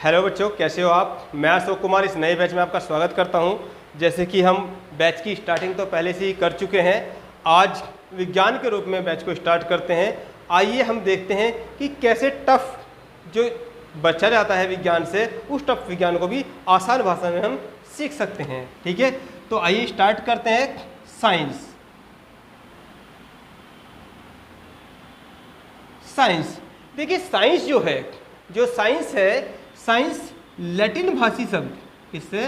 Hello बच्चों, कैसे हो आप। मैं अशोक कुमार इस नए बैच में आपका स्वागत करता हूं। जैसे कि हम बैच की स्टार्टिंग तो पहले से ही कर चुके हैं, आज विज्ञान के रूप में बैच को स्टार्ट करते हैं। आइए हम देखते हैं कि कैसे टफ जो बच्चा जाता है विज्ञान से, उस टफ विज्ञान को भी आसान भाषा में हम सीख सकते हैं। ठीक है, तो आइए स्टार्ट करते हैं। साइंस देखिए, साइंस जो है, जो साइंस है, साइंस लैटिन भाषी शब्द, किससे?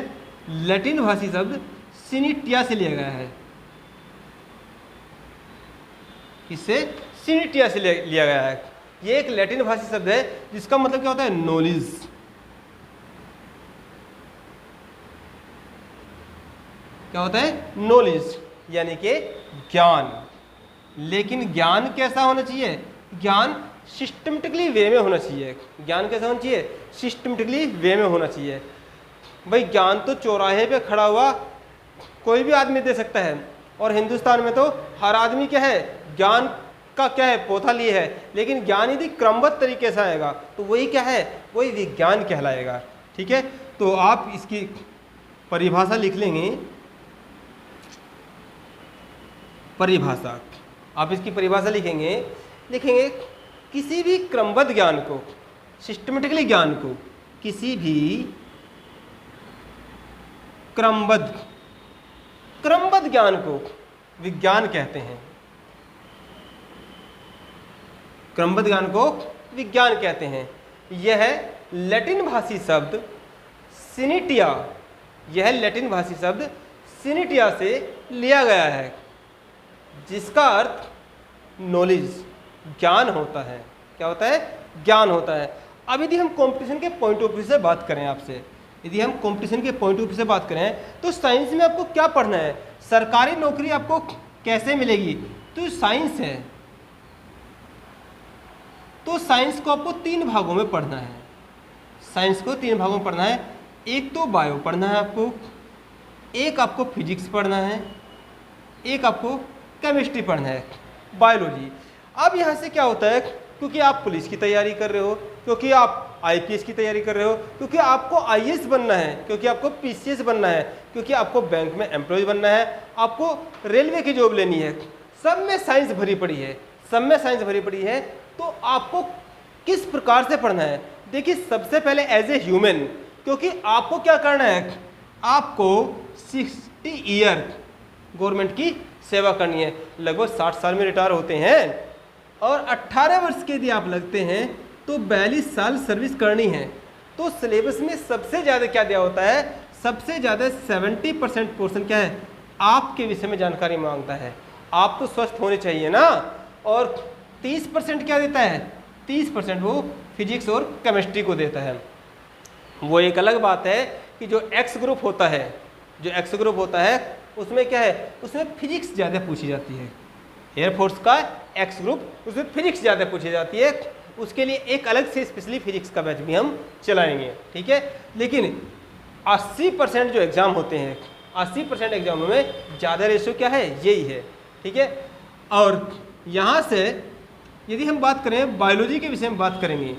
लैटिन भाषी शब्द सिनिटिया से लिया गया है। किससे? सिनिटिया से लिया गया है। ये एक लैटिन भाषी शब्द है जिसका मतलब क्या होता है? नॉलेज। क्या होता है? नॉलेज, यानी कि ज्ञान। लेकिन ज्ञान कैसा होना चाहिए? ज्ञान सिस्टमेटिकली वे में होना चाहिए। ज्ञान कैसा होना चाहिए? सिस्टमेटिकली वे में होना चाहिए। भाई, ज्ञान तो चौराहे पे खड़ा हुआ कोई भी आदमी दे सकता है, और हिंदुस्तान में तो हर आदमी क्या है? ज्ञान का क्या है? पोथा लिए है। लेकिन ज्ञान यदि क्रमबद्ध तरीके से आएगा तो वही क्या है? वही विज्ञान कहलाएगा। ठीक है, तो आप इसकी परिभाषा लिख लेंगे। परिभाषा, आप इसकी परिभाषा लिखेंगे किसी भी क्रमबद्ध ज्ञान को, सिस्टमेटिकली ज्ञान को, किसी भी क्रमबद्ध ज्ञान को विज्ञान कहते हैं। क्रमबद्ध ज्ञान को विज्ञान कहते हैं। यह लैटिन भाषी शब्द सिनिटिया, यह लैटिन भाषी शब्द सिनिटिया से लिया गया है, जिसका अर्थ नॉलेज, ज्ञान होता है। क्या होता है? ज्ञान होता है। अब यदि हम कंपटीशन के पॉइंट ऑफ व्यू से बात करें आपसे, यदि हम कंपटीशन के पॉइंट ऑफ व्यू से बात करें तो साइंस में आपको क्या पढ़ना है? सरकारी नौकरी आपको कैसे मिलेगी? तो साइंस है, तो साइंस को आपको 3 भागों में पढ़ना है। साइंस को 3 भागों में पढ़ना है। एक तो बायो पढ़ना है आपको, एक आपको फिजिक्स पढ़ना है, एक आपको केमिस्ट्री पढ़ना है, बायोलॉजी। अब यहाँ से क्या होता है, क्योंकि आप पुलिस की तैयारी कर रहे हो, क्योंकि आप आईपीएस की तैयारी कर रहे हो, क्योंकि आपको आईएएस बनना है, क्योंकि आपको पीसीएस बनना है, क्योंकि आपको बैंक में एम्प्लॉय बनना है, आपको रेलवे की जॉब लेनी है, सब में साइंस भरी पड़ी है, सब में साइंस भरी पड़ी है। तो आपको किस प्रकार से पढ़ना है? देखिए, सबसे पहले एज ए ह्यूमन, क्योंकि आपको क्या करना है? आपको 60 ईयर गवर्नमेंट की सेवा करनी है। लगभग 60 साल में रिटायर होते हैं, और 18 वर्ष के यदि आप लगते हैं तो 42 साल सर्विस करनी है। तो सिलेबस में सबसे ज़्यादा क्या दिया होता है? सबसे ज़्यादा 70% पोर्शन क्या है? आपके विषय में जानकारी मांगता है। आप तो स्वस्थ होने चाहिए ना। और 30% क्या देता है? 30% वो फिजिक्स और केमिस्ट्री को देता है। वो एक अलग बात है कि जो एक्स ग्रुप होता है, जो एक्स ग्रुप होता है उसमें क्या है? उसमें फिजिक्स ज़्यादा पूछी जाती है। एयरफोर्स का एक्स ग्रुप, उसमें फिजिक्स ज़्यादा पूछी जाती है। उसके लिए एक अलग से स्पेशली फिजिक्स का बैच भी हम चलाएंगे। ठीक है, लेकिन 80% जो एग्ज़ाम होते हैं, 80% एग्जामों में ज़्यादा रेशियो क्या है? यही है। ठीक है, और यहाँ से यदि हम बात करें बायोलॉजी के विषय में बात करेंगे,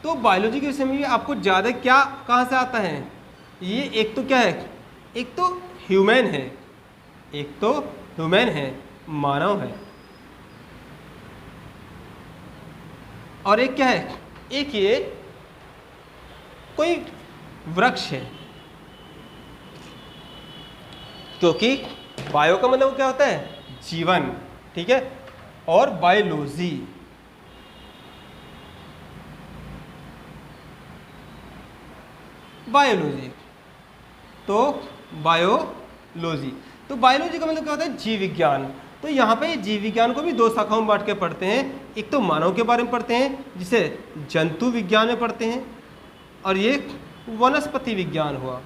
तो बायोलॉजी के विषय में भी आपको ज़्यादा क्या कहाँ से आता है? ये एक तो क्या है? एक तो ह्यूमन है, एक तो ह्यूमन है, मानव है, और एक क्या है? एक ये कोई वृक्ष है, क्योंकि बायो का मतलब क्या होता है? जीवन। ठीक है, और बायोलॉजी, तो बायोलॉजी, तो बायोलॉजी का मतलब क्या होता है? जीव विज्ञान। तो यहाँ पे जीव विज्ञान को भी 2 शाखाओं में बांट के पढ़ते हैं। एक तो मानव के बारे में पढ़ते हैं, जिसे जंतु विज्ञान में पढ़ते हैं, और ये वनस्पति विज्ञान हुआ,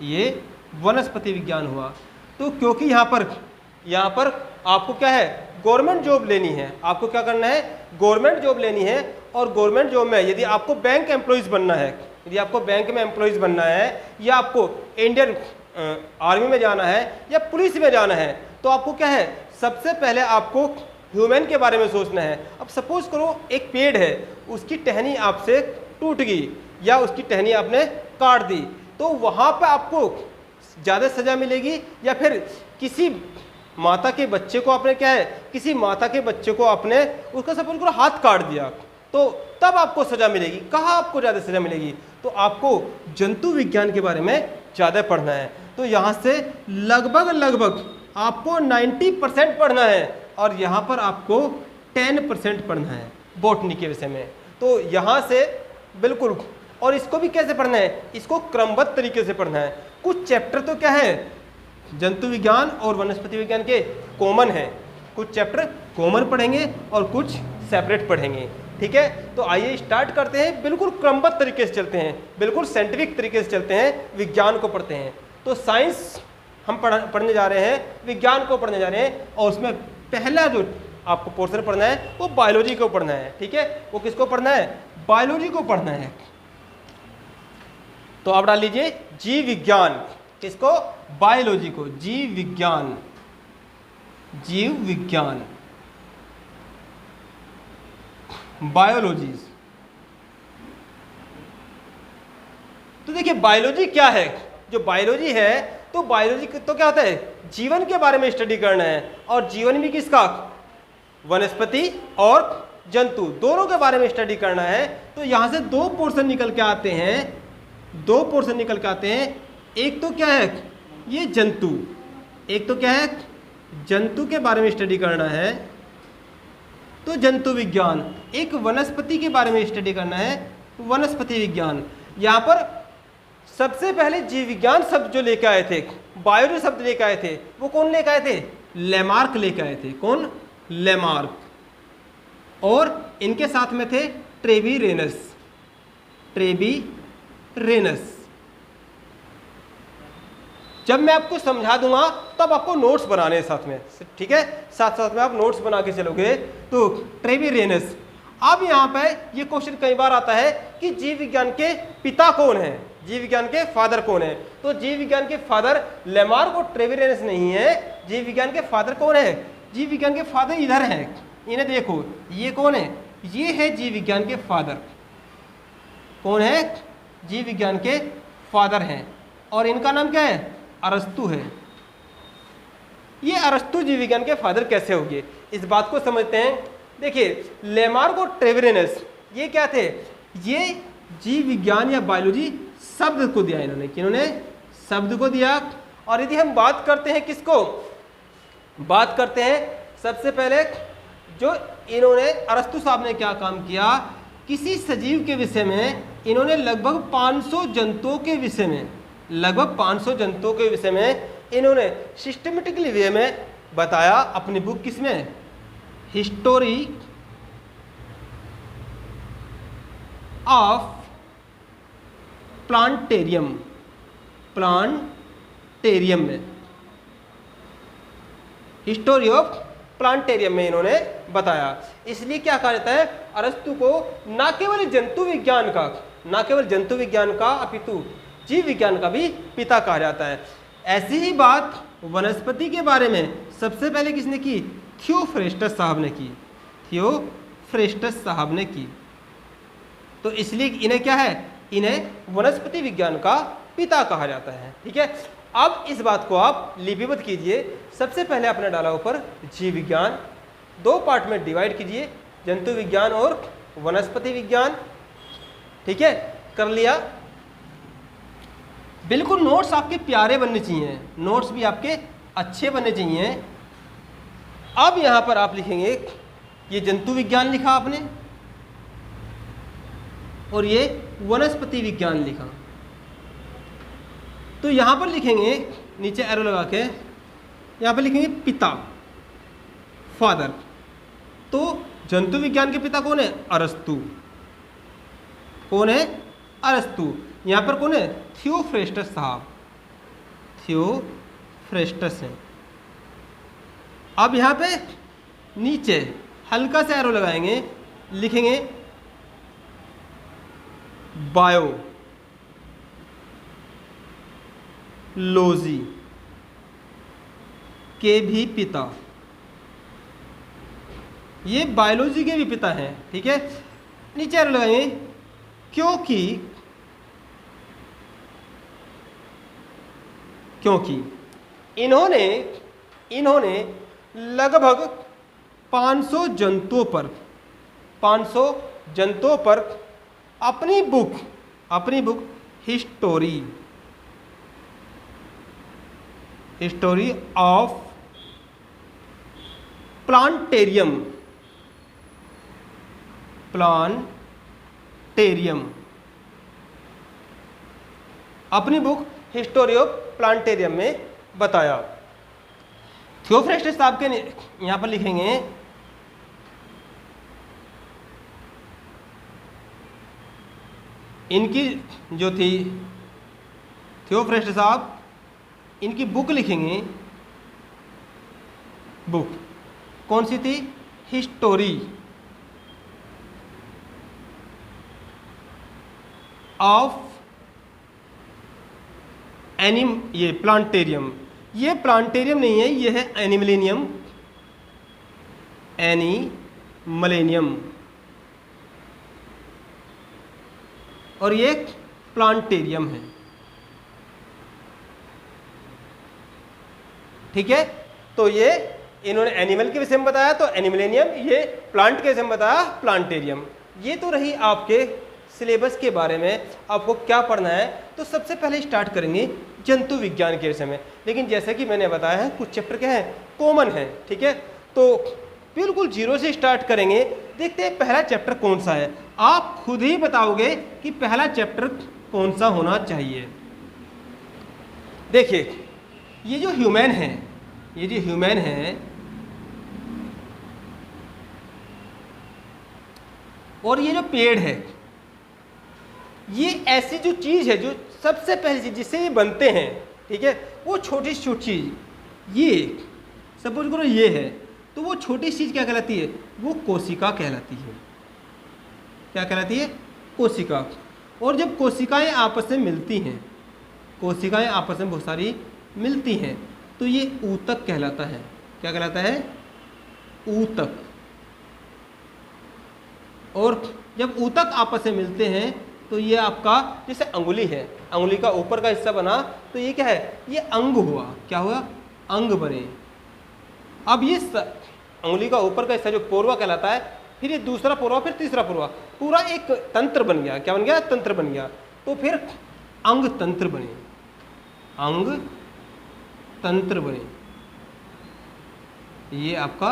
ये वनस्पति विज्ञान हुआ। तो क्योंकि यहाँ पर आपको क्या है? गवर्नमेंट जॉब लेनी है। आपको क्या करना है? गवर्नमेंट जॉब लेनी है। और गवर्नमेंट जॉब में यदि आपको बैंक एम्प्लॉयज़ बनना है, यदि आपको बैंक में एम्प्लॉयज़ बनना है, या आपको इंडियन आर्मी में जाना है, या पुलिस में जाना है, तो आपको क्या है? सबसे पहले आपको ह्यूमन के बारे में सोचना है। अब सपोज करो एक पेड़ है, उसकी टहनी आपसे टूट गई, या उसकी टहनी आपने काट दी, तो वहाँ पे आपको ज़्यादा सज़ा मिलेगी, या फिर किसी माता के बच्चे को आपने क्या है, किसी माता के बच्चे को आपने उसका सब बिल्कुल हाथ काट दिया, तो तब आपको सज़ा मिलेगी। कहाँ आपको ज़्यादा सज़ा मिलेगी? तो आपको जंतु विज्ञान के बारे में ज़्यादा पढ़ना है। तो यहाँ से लगभग आपको 90% पढ़ना है, और यहाँ पर आपको 10% पढ़ना है बॉटनी के विषय में। तो यहाँ से बिल्कुल, और इसको भी कैसे पढ़ना है, इसको क्रमबद्ध तरीके से पढ़ना है। कुछ चैप्टर तो क्या है, जंतु विज्ञान और वनस्पति विज्ञान के कॉमन है, कुछ चैप्टर कॉमन पढ़ेंगे और कुछ सेपरेट पढ़ेंगे, ठीक है। तो आइए स्टार्ट करते हैं, बिल्कुल क्रमबद्ध तरीके से चलते हैं, बिल्कुल साइंटिफिक तरीके से चलते हैं, विज्ञान को पढ़ते हैं। तो साइंस हम पढ़ने जा रहे हैं, विज्ञान को पढ़ने जा रहे हैं, और उसमें पहला जो आपको पोर्शन पढ़ना है वो बायोलॉजी को पढ़ना है, ठीक है। वो किसको पढ़ना है? बायोलॉजी को पढ़ना है। तो आप डाल लीजिए जीव विज्ञान, किसको? बायोलॉजी को, जीव विज्ञान, जीव विज्ञान, बायोलॉजी। तो देखिए बायोलॉजी क्या है, जो बायोलॉजी है, तो बायोलॉजी तो क्या होता है, जीवन के बारे में स्टडी करना है, और जीवन भी किसका? वनस्पति और जंतु दोनों के बारे में स्टडी करना है। तो यहां से दो पोर्शन निकल के आते हैं, दो पोर्शन निकल के आते हैं। एक तो क्या है, ये जंतु, एक तो क्या है, जंतु के बारे में स्टडी करना है, तो जंतु विज्ञान। एक वनस्पति के बारे में स्टडी करना है, वनस्पति विज्ञान। यहाँ पर सबसे पहले जीव विज्ञान शब्द जो लेके आए थे, बायो जो शब्द लेके आए थे, वो कौन लेके आए थे? लेमार्क लेके आए थे। कौन? लेमार्क। और इनके साथ में थे ट्रेवीरेनस, ट्रेवीरेनस। जब मैं आपको समझा दूंगा तब आपको नोट्स बनाने हैं साथ में, ठीक है, साथ साथ में आप नोट्स बना के चलोगे। तो ट्रेवीरेनस। अब यहाँ पे ये क्वेश्चन कई बार आता है कि जीव विज्ञान के पिता कौन है, जीव विज्ञान के फादर कौन है? तो जीव विज्ञान के फादर लेमार्क और ट्रेवीरेनस नहीं है। जीव विज्ञान के फादर कौन है? जीव विज्ञान के फादर इधर है, इन्हें देखो, ये कौन है? ये है जीव विज्ञान के फादर। कौन है? जीव विज्ञान के फादर हैं, और इनका नाम क्या है? अरस्तु है। ये अरस्तु जीव विज्ञान के फादर कैसे हो गए, इस बात को समझते हैं। देखिए लेमार्क और ट्रेवीरेनस ये क्या थे? ये जीव विज्ञान या बायोलॉजी शब्द को दिया इन्होंने, किन्होंने? शब्द को दिया। और यदि हम बात करते हैं किसको, बात करते हैं सबसे पहले जो इन्होंने, अरस्तु साहब ने क्या काम किया, किसी सजीव के विषय में इन्होंने लगभग 500 जंतुओं के विषय में, लगभग 500 जंतुओं के विषय में इन्होंने सिस्टमेटिकली वे में बताया अपनी बुक किसमें? हिस्टोरी ऑफ प्लांटेरियम, प्लांटेरियम में, हिस्टोरी ऑफ प्लांटेरियम में इन्होंने बताया। इसलिए क्या कहा जाता है, अरस्तु को ना केवल जंतु विज्ञान का, ना केवल जंतु विज्ञान का अपितु जीव विज्ञान का भी पिता कहा जाता है। ऐसी ही बात वनस्पति के बारे में सबसे पहले किसने की? थियोफ्रेस्टस साहब ने की, थियोफ्रेस्टस साहब ने की। तो इसलिए इन्हें क्या है, इन्हें वनस्पति विज्ञान का पिता कहा जाता है, ठीक है। अब इस बात को आप लिपिबद्ध कीजिए। सबसे पहले आपने डाला ऊपर जीव विज्ञान, दो पार्ट में डिवाइड कीजिए, जंतु विज्ञान और वनस्पति विज्ञान, ठीक है, कर लिया। बिल्कुल नोट्स आपके प्यारे बनने चाहिए, नोट्स भी आपके अच्छे बनने चाहिए। अब यहां पर आप लिखेंगे, ये जंतु विज्ञान लिखा आपने और ये वनस्पति विज्ञान लिखा, तो यहां पर लिखेंगे नीचे एरो लगा के, यहां पर लिखेंगे पिता, फादर। तो जंतु विज्ञान के पिता कौन है? अरस्तु। कौन है? अरस्तु। यहां पर कौन है? थियोफ्रेस्टस साहब, थियोफ्रेस्टस है। अब यहां पे नीचे हल्का सा एरो लगाएंगे, लिखेंगे बायोलॉजी के भी पिता, ये बायोलॉजी के भी पिता हैं, ठीक है। नीचे एरो लगाएंगे क्योंकि क्योंकि इन्होंने लगभग 500 जंतुओं पर अपनी बुक हिस्टोरी ऑफ प्लांटेरियम अपनी बुक हिस्टोरी ऑफ प्लांटेरियम में बताया। थियोफ्रेस्टस साहब के यहां पर लिखेंगे इनकी जो थी थियोफ्रेस्टस साहब इनकी बुक लिखेंगे, बुक कौन सी थी? हिस्टोरी ऑफ ये प्लांटेरियम, ये प्लांटेरियम नहीं है, ये है एनिमलेनियम और ये प्लांटेरियम है। ठीक है, तो ये इन्होंने एनिमल के विषय में बताया तो एनिमलेनियम, ये प्लांट के विषय में बताया प्लांटेरियम। ये तो रही आपके सिलेबस के बारे में आपको क्या पढ़ना है। तो सबसे पहले स्टार्ट करेंगे जंतु विज्ञान के विषय में, लेकिन जैसे कि मैंने बताया है कुछ चैप्टर क्या है कॉमन है। ठीक है, तो बिल्कुल जीरो से स्टार्ट करेंगे। देखते हैं पहला चैप्टर कौन सा है, आप खुद ही बताओगे कि पहला चैप्टर कौन सा होना चाहिए। देखिए ये जो ह्यूमन है और ये जो पेड़ है, ये ऐसी जो चीज़ है जो सबसे पहली चीज़ जिससे ये बनते हैं, ठीक है, वो छोटी सी छोटी चीज़, ये सपोज करो ये है, तो वो छोटी चीज़ क्या कहलाती है? वो कोशिका कहलाती है। क्या कहलाती है? कोशिका। और जब कोशिकाएं आपस में मिलती हैं, कोशिकाएं आपस में बहुत सारी मिलती हैं, तो ये ऊतक कहलाता है। क्या कहलाता है? ऊतक। और जब ऊतक आपस में मिलते हैं तो ये आपका जैसे अंगुली है, अंगुली का ऊपर का हिस्सा बना तो ये क्या है? ये अंग हुआ। क्या हुआ? अंग बने। अब ये अंगुली का ऊपर का हिस्सा जो पोरवा कहलाता है, फिर ये दूसरा पोरवा, फिर तीसरा पोरवा, पूरा एक तंत्र बन गया। क्या बन गया? तंत्र बन गया। तो फिर अंग तंत्र बने, अंग तंत्र बने। ये आपका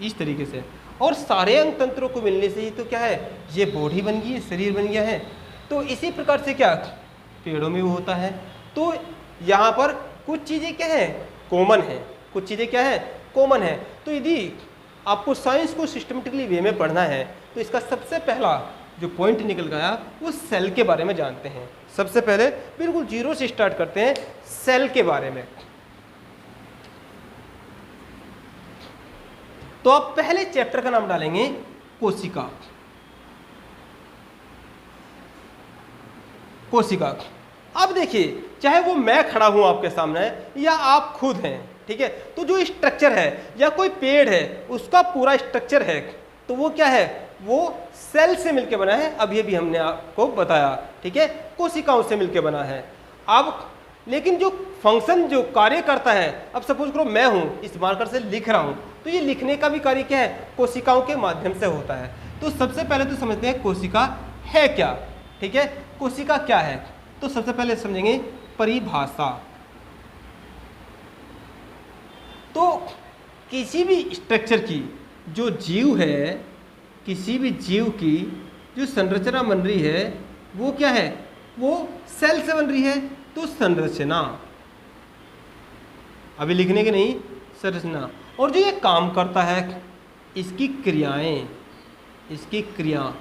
इस तरीके से, और सारे अंग तंत्रों को मिलने से ही तो क्या है? ये बॉडी बन गई, शरीर बन गया है। तो इसी प्रकार से क्या पेड़ों में भी होता है। तो यहाँ पर कुछ चीज़ें क्या है? कॉमन है। कुछ चीज़ें क्या है? कॉमन है। तो यदि आपको साइंस को सिस्टमेटिकली वे में पढ़ना है तो इसका सबसे पहला जो पॉइंट निकल गया वो सेल के बारे में जानते हैं। सबसे पहले बिल्कुल जीरो से स्टार्ट करते हैं सेल के बारे में। तो आप पहले चैप्टर का नाम डालेंगे कोशिका। कोशिका। अब देखिए, चाहे वो मैं खड़ा हूं आपके सामने या आप खुद हैं, ठीक है, तो जो स्ट्रक्चर है या कोई पेड़ है उसका पूरा स्ट्रक्चर है, तो वो क्या है? वो सेल से मिलकर बना है। अब ये भी हमने आपको बताया, ठीक है, कोशिकाओं से मिलकर बना है। अब लेकिन जो फंक्शन, जो कार्य करता है, अब सपोज करो मैं हूं, इस मार्कर से लिख रहा हूं, तो ये लिखने का भी कार्य क्या है? कोशिकाओं के माध्यम से होता है। तो सबसे पहले तो समझते हैं कोशिका है क्या। ठीक है, कोशिका क्या है? तो सबसे पहले समझेंगे परिभाषा। तो किसी भी स्ट्रक्चर की जो जीव है, किसी भी जीव की जो संरचना बन रही है वो क्या है? वो सेल से बन रही है। तो संरचना, अभी लिखने की नहीं, संरचना। और जो ये काम करता है, इसकी क्रियाएं, इसकी क्रिया,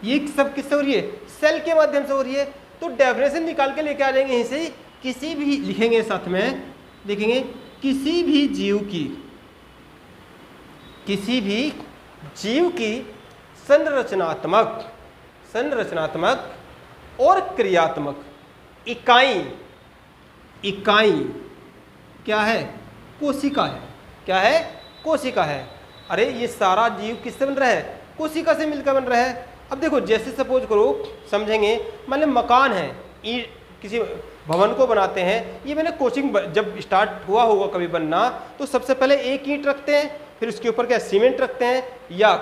ये सब किससे हो रही है? सेल के माध्यम से हो रही है। तो डेफिनेशन निकाल के लेके आ जाएंगे यहीं से, किसी भी लिखेंगे, साथ में लिखेंगे किसी भी जीव की, किसी भी जीव की संरचनात्मक और क्रियात्मक इकाई क्या है? कोशिका है। क्या है? कोशिका है। अरे ये सारा जीव किससे बन रहा है? कोशिका से मिलकर बन रहा है। अब देखो, जैसे सपोज करो, समझेंगे, मान लो मकान है, किसी भवन को बनाते हैं, ये मैंने कोचिंग जब स्टार्ट हुआ होगा कभी बनना, तो सबसे पहले एक ईंट रखते हैं, फिर उसके ऊपर क्या सीमेंट रखते हैं, या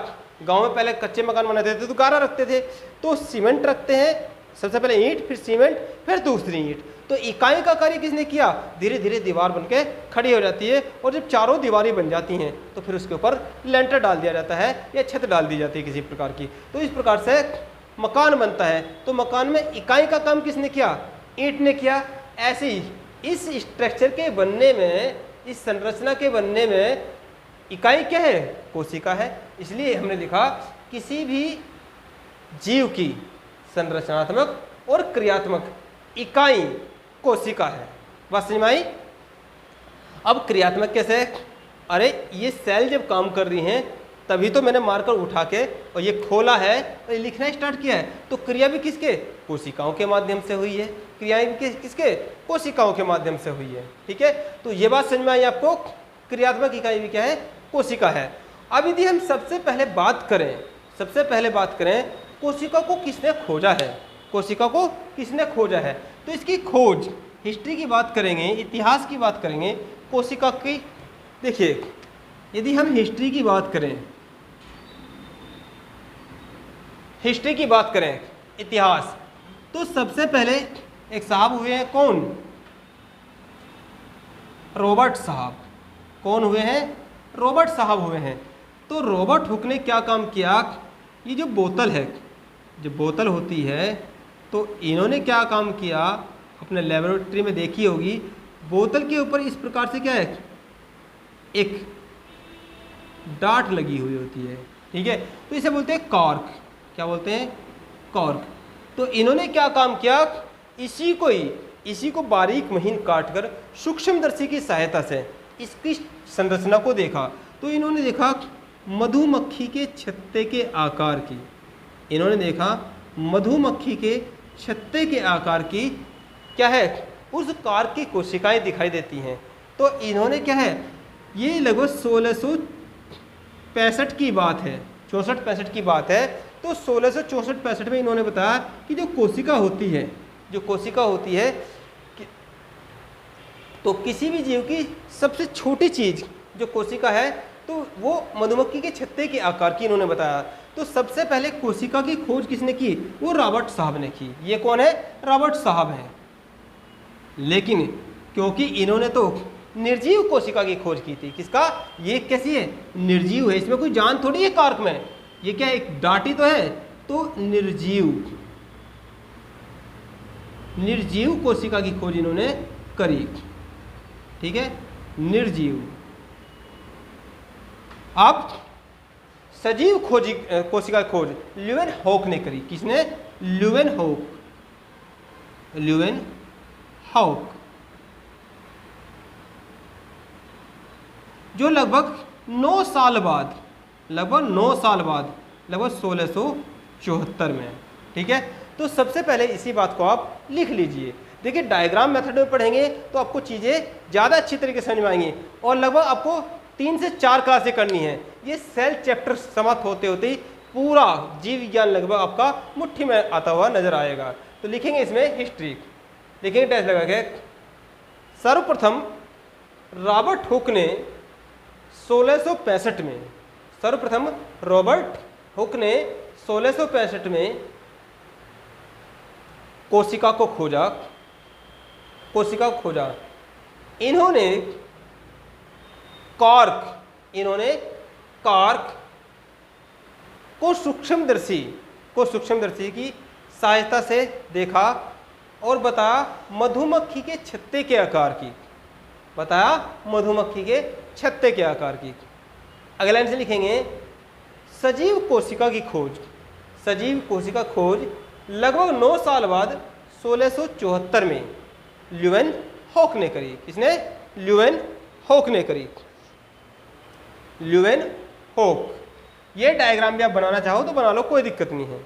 गांव में पहले कच्चे मकान बनाते थे तो गारा रखते थे, तो सीमेंट रखते हैं, सबसे पहले ईंट, फिर सीमेंट, फिर दूसरी ईंट। तो इकाई का कार्य किसने किया, धीरे धीरे दीवार बनके खड़ी हो जाती है, और जब चारों दीवारें बन जाती हैं तो फिर उसके ऊपर लेंटर डाल दिया जाता है या छत डाल दी जाती है किसी प्रकार की। तो इस प्रकार से मकान बनता है। तो मकान में इकाई का काम किसने किया, ईंट ने किया। ऐसे ही इस स्ट्रक्चर के बनने में, इस संरचना के बनने में इकाई क्या है, कोशिका है। इसलिए हमने लिखा किसी भी जीव की संरचनात्मक और क्रियात्मक इकाई कोशिका है। बात समझ में आई। अब क्रियात्मक कैसे, अरे ये सेल जब काम कर रही हैं तभी तो मैंने मार्कर उठा के और ये खोला है और ये लिखना स्टार्ट किया है। तो क्रिया भी किसके, कोशिकाओं के माध्यम से हुई है, क्रियाएं भी किसके, कोशिकाओं के माध्यम से हुई है। ठीक है, तो ये बात समझ में आई आपको, क्रियात्मक इकाई भी क्या है, कोशिका है। अब यदि हम सबसे पहले बात करें कोशिका को किसने खोजा है, कोशिका को किसने खोजा है, तो इसकी खोज, हिस्ट्री की बात करेंगे, इतिहास की बात करेंगे कोशिका की। देखिए यदि हम हिस्ट्री की बात करें, इतिहास, तो सबसे पहले एक साहब हुए हैं, कौन, रॉबर्ट साहब। कौन हुए हैं, रॉबर्ट साहब हुए हैं। तो रॉबर्ट हुक ने क्या काम किया, ये जो बोतल है, जो बोतल होती है, तो इन्होंने क्या काम किया, अपने लेबोरेटरी में देखी होगी, बोतल के ऊपर इस प्रकार से क्या है, एक डाट लगी हुई होती है। ठीक है, तो इसे बोलते हैं कॉर्क। क्या बोलते हैं, कॉर्क। तो इन्होंने क्या काम किया, इसी को बारीक महीन काटकर सूक्ष्मदर्शी की सहायता से इसकी संरचना को देखा। तो इन्होंने देखा मधुमक्खी के छत्ते के आकार की, इन्होंने देखा मधुमक्खी के छत्ते के आकार की क्या है, उस कार्क की कोशिकाएं दिखाई देती हैं। तो इन्होंने क्या है, ये लगभग 1665 की बात है, 64-65 की बात है। तो 1664-65 में इन्होंने बताया कि जो कोशिका होती है तो किसी भी जीव की सबसे छोटी चीज जो कोशिका है, तो वो मधुमक्खी के छत्ते के आकार की इन्होंने बताया। तो सबसे पहले कोशिका की खोज किसने की, वो रॉबर्ट साहब ने की। ये कौन है, रॉबर्ट साहब हैं। लेकिन क्योंकि इन्होंने तो निर्जीव कोशिका की खोज की थी, किसका, ये कैसी है, निर्जीव है, इसमें कोई जान थोड़ी है कार्क में, ये क्या एक डाटी तो है, तो निर्जीव कोशिका की खोज इन्होंने करी। ठीक है, निर्जीव। अब सजीव कोशिका की खोज ल्यूवेनहॉक ने करी। किसने, ल्यूवेनहॉक, जो लगभग 9 साल बाद, लगभग 1674 में। ठीक है, तो सबसे पहले इसी बात को आप लिख लीजिए। देखिए डायग्राम मेथड में पढ़ेंगे तो आपको चीज़ें ज़्यादा अच्छी तरीके से समझ में आएंगी, और लगभग आपको 3 से 4 क्लासें करनी है। ये सेल चैप्टर समाप्त होते होते ही पूरा जीव विज्ञान लगभग आपका मुट्ठी में आता हुआ नजर आएगा। तो लिखेंगे इसमें हिस्ट्री, लिखेंगे टेस्ट लगा के, सर्वप्रथम रॉबर्ट हुक ने 1665 में, सर्वप्रथम रॉबर्ट हुक ने 1665 में कोशिका को खोजा। इन्होंने कार्क को सूक्ष्मदर्शी की सहायता से देखा और बताया मधुमक्खी के छत्ते के आकार की, अगले लाइन से लिखेंगे सजीव कोशिका खोज लगभग 9 साल बाद 1674 में ल्यूवेनहॉक ने करी। किसने, ल्यूवेनहॉक ने करी। ल्यूवेनहॉक, ये डायग्राम भी आप बनाना चाहो तो बना लो, कोई दिक्कत नहीं है।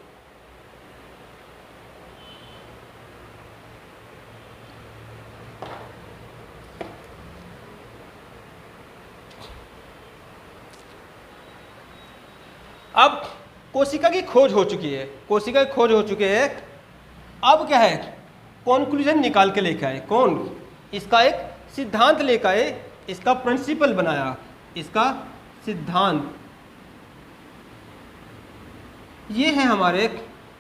अब कोशिका की खोज हो चुकी है, अब क्या है, कॉन्क्लूजन निकाल के लेके आए। कौन? इसका एक सिद्धांत लेकर आए, इसका प्रिंसिपल बनाया, इसका सिद्धांत। ये है हमारे,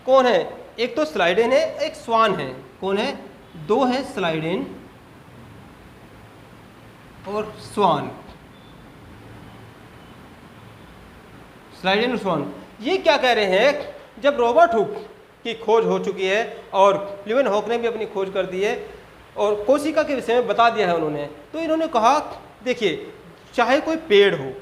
कौन है? एक तो स्लाइडेन है, एक स्वान है। कौन है? दो है, स्लाइडेन और स्वान। स्लाइडेन और स्वान ये क्या कह रहे हैं? जब रॉबर्ट हुक की खोज हो चुकी है और लीवेनहॉक ने भी अपनी खोज कर दी है और कोशिका के विषय में बता दिया है उन्होंने, तो इन्होंने कहा देखिए, चाहे कोई पेड़ हो,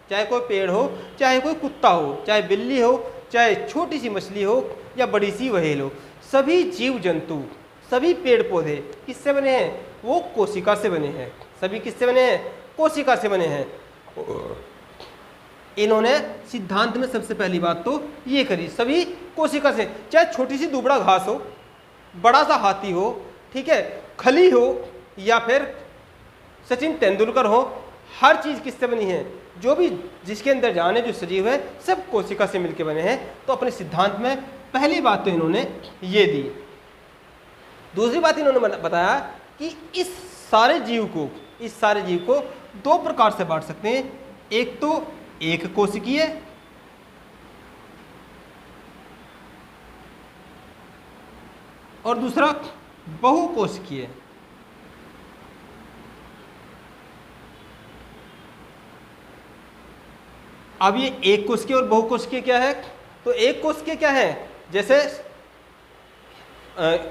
चाहे कोई पेड़ हो, चाहे कोई कुत्ता हो, चाहे बिल्ली हो, चाहे छोटी सी मछली हो या बड़ी सी व्हेल हो, सभी जीव जंतु, सभी पेड़ पौधे किससे बने हैं? वो कोशिका से बने हैं। सभी किससे बने हैं? कोशिका से बने हैं। इन्होंने सिद्धांत में सबसे पहली बात तो ये करी, सभी कोशिका से, चाहे छोटी सी दुबड़ा घास हो, बड़ा सा हाथी हो, ठीक है, खली हो या फिर सचिन तेंदुलकर हो, हर चीज किससे बनी है? जो भी जिसके अंदर जान है, जो सजीव है, सब कोशिका से मिलकर बने हैं। तो अपने सिद्धांत में पहली बात तो इन्होंने ये दी। दूसरी बात इन्होंने बताया कि इस सारे जीव को दो प्रकार से बांट सकते हैं। एक तो एक कोशिकीय और दूसरा बहुकोशिकीय। अब ये एक कोशिकीय और बहुकोशिकीय क्या है? तो एक कोशिकीय क्या है? जैसे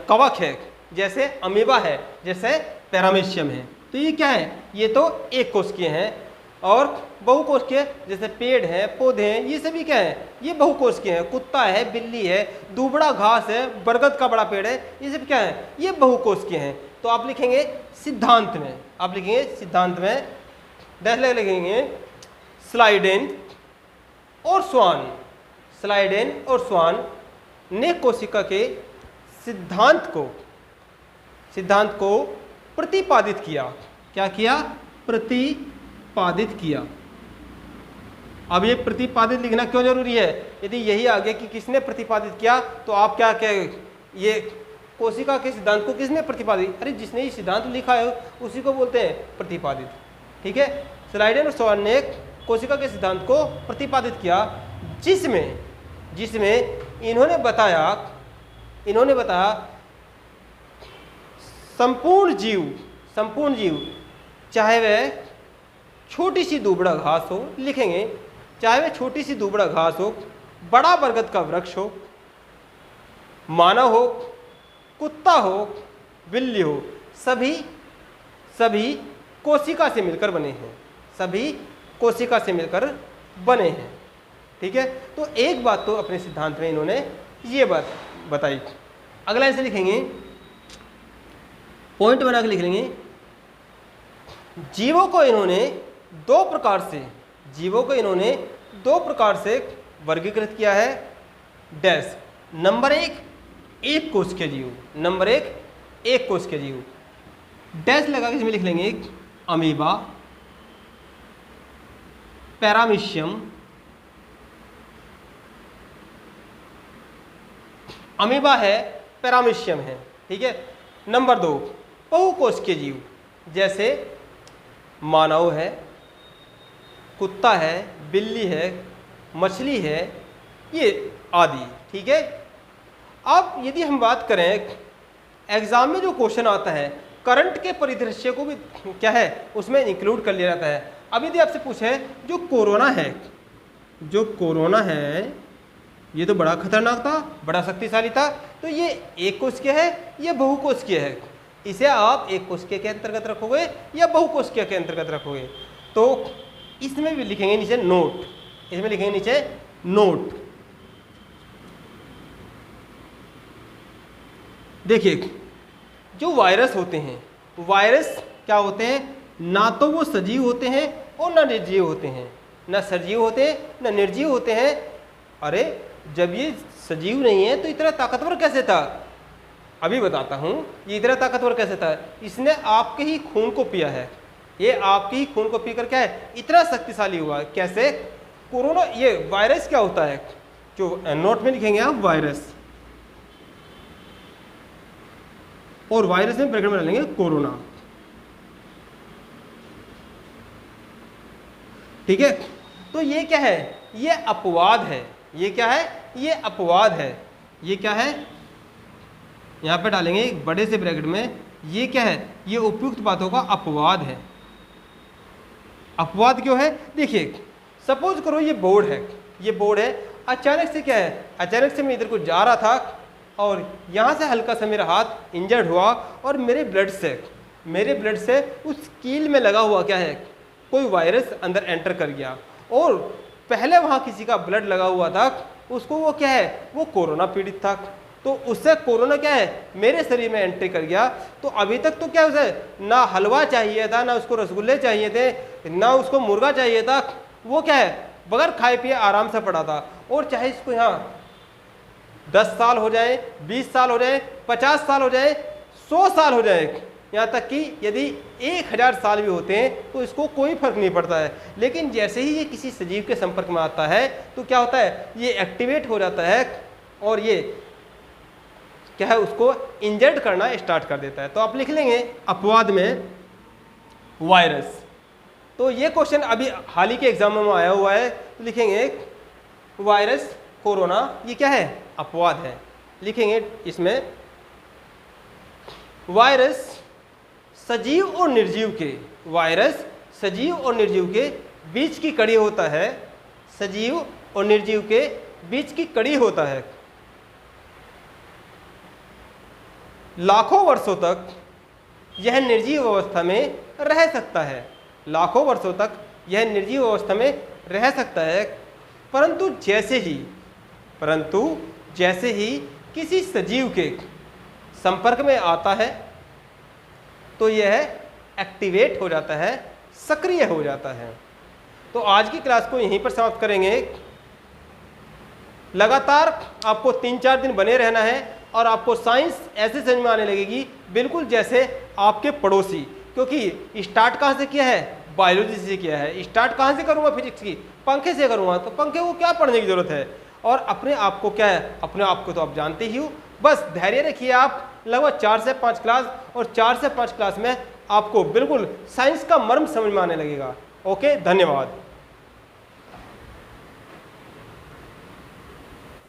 कवक है, जैसे अमीबा है, जैसे पैरामीशियम है। तो ये क्या है? ये तो एक कोशिकीय है। और बहुकोशिकीय जैसे पेड़ है, पौधे हैं, ये सभी क्या है? ये बहुकोशिकीय है। कुत्ता है, बिल्ली है, दुबड़ा घास है, बरगद का बड़ा पेड़ है, ये सब क्या है? ये बहुकोशिकीय हैं। तो आप लिखेंगे सिद्धांत में, आप लिखेंगे सिद्धांत में डैश लिखेंगे स्लाइडेन और स्वान। स्लाइडेन और स्वान ने कोशिका के सिद्धांत को प्रतिपादित किया। क्या किया? प्रतिपादित किया। अब ये प्रतिपादित लिखना क्यों जरूरी है? यदि यही आगे कि किसने प्रतिपादित किया तो आप क्या कहेंगे? ये कोशिका के सिद्धांत को किसने प्रतिपादित? अरे जिसने ये सिद्धांत लिखा है उसी को बोलते हैं प्रतिपादित। ठीक है, स्लाइडेन और स्वान ने कोशिका के सिद्धांत को प्रतिपादित किया, जिसमें इन्होंने बताया संपूर्ण जीव चाहे वह छोटी सी दुबड़ा घास हो, लिखेंगे चाहे वह छोटी सी दुबड़ा घास हो, बड़ा बरगद का वृक्ष हो, मानव हो, कुत्ता हो, बिल्ली हो, सभी कोशिका से मिलकर बने हैं। सभी कोशिका से मिलकर बने हैं। ठीक है, तो एक बात तो अपने सिद्धांत में इन्होंने ये बात बताई। अगला ऐसे लिखेंगे, पॉइंट बना के लिख लेंगे, जीवों को इन्होंने दो प्रकार से वर्गीकृत किया है। डैश नंबर एक कोशिकीय जीव, डैश लगा के इसमें लिख लेंगे अमीबा, पैरामीशियम, अमीबा है, पैरामीशियम है। ठीक है, नंबर 2 बहुकोशिकीय जीव, जैसे मानव है, कुत्ता है, बिल्ली है, मछली है, ये आदि। ठीक है, अब यदि हम बात करें एग्जाम में जो क्वेश्चन आता है, करंट के परिदृश्य को भी क्या है उसमें इंक्लूड कर लिया जाता है। अब यदि आपसे पूछे जो कोरोना है ये तो बड़ा खतरनाक था, बड़ा शक्तिशाली था, तो ये एक कोशिकीय है, ये बहुकोशिकीय है, इसे आप एक कोशिकीय के अंतर्गत रखोगे या बहुकोशिकीय के अंतर्गत रखोगे? तो इसमें भी लिखेंगे नीचे नोट, देखिए जो वायरस होते हैं, वायरस क्या होते हैं? ना तो वो सजीव होते हैं और ना निर्जीव होते हैं, ना सजीव होते हैं ना निर्जीव होते हैं। अरे जब ये सजीव नहीं है तो इतना ताकतवर कैसे था? अभी बताता हूँ ये इतना ताकतवर कैसे था। इसने आपके ही खून को पिया है, ये आपके ही खून को पीकर क्या है इतना शक्तिशाली हुआ। कैसे? कोरोना, ये वायरस क्या होता है? जो नोट में लिखेंगे आप वायरस, और वायरस में ब्रैकेट में डालेंगे कोरोना। ठीक है, तो ये क्या है, ये अपवाद है। ये क्या है, ये अपवाद है। ये क्या है, यहाँ पे डालेंगे एक बड़े से ब्रैकेट में, ये क्या है, ये उपयुक्त बातों का अपवाद है। अपवाद क्यों है, देखिए सपोज करो ये बोर्ड है, ये बोर्ड है, अचानक से क्या है, अचानक से मैं इधर को जा रहा था और यहाँ से हल्का सा मेरा हाथ इंजर्ड हुआ और मेरे ब्लड से उस कील में लगा हुआ क्या है, कोई वायरस अंदर एंटर कर गया और पहले वहाँ किसी का ब्लड लगा हुआ था, उसको वो क्या है, वो कोरोना पीड़ित था, तो उससे कोरोना क्या है मेरे शरीर में एंट्री कर गया। तो अभी तक तो क्या उसे ना हलवा चाहिए था, ना उसको रसगुल्ले चाहिए थे, ना उसको मुर्गा चाहिए था, वो क्या है बगैर खाए पिए आराम से पड़ा था। और चाहे इसको यहाँ 10 साल हो जाए, 20 साल हो जाए, 50 साल हो जाए, 100 साल हो जाए, यहाँ तक कि यदि 1000 साल भी होते हैं तो इसको कोई फर्क नहीं पड़ता है। लेकिन जैसे ही ये किसी सजीव के संपर्क में आता है तो क्या होता है, ये एक्टिवेट हो जाता है और ये क्या है, उसको इंजर्ड करना स्टार्ट कर देता है। तो आप लिख लेंगे अपवाद में वायरस। तो ये क्वेश्चन अभी हाल ही के एग्जाम में आया हुआ है, तो लिखेंगे वायरस कोरोना, ये क्या है, अपवाद है। लिखेंगे इसमें वायरस सजीव और निर्जीव के, वायरस सजीव और निर्जीव के बीच की कड़ी होता है, सजीव और निर्जीव के बीच की कड़ी होता है। लाखों वर्षों तक यह निर्जीव अवस्था में रह सकता है, लाखों वर्षों तक यह निर्जीव अवस्था में रह सकता है, परंतु जैसे ही किसी सजीव के संपर्क में आता है तो यह एक्टिवेट हो जाता है, सक्रिय हो जाता है। तो आज की क्लास को यहीं पर समाप्त करेंगे। लगातार आपको 3-4 दिन बने रहना है और आपको साइंस ऐसे समझ में आने लगेगी बिल्कुल जैसे आपके पड़ोसी, क्योंकि स्टार्ट कहाँ से किया है, बायोलॉजी से किया है। स्टार्ट कहाँ से करूँगा फिजिक्स की, पंखे से करूँगा, तो पंखे को क्या पढ़ने की जरूरत है। और अपने आप को क्या है, अपने आप को तो आप जानते ही हो, बस धैर्य रखिए आप। लगभग 4 से 5 क्लास और 4 से 5 क्लास में आपको बिल्कुल साइंस का मर्म समझ में आने लगेगा। ओके, धन्यवाद।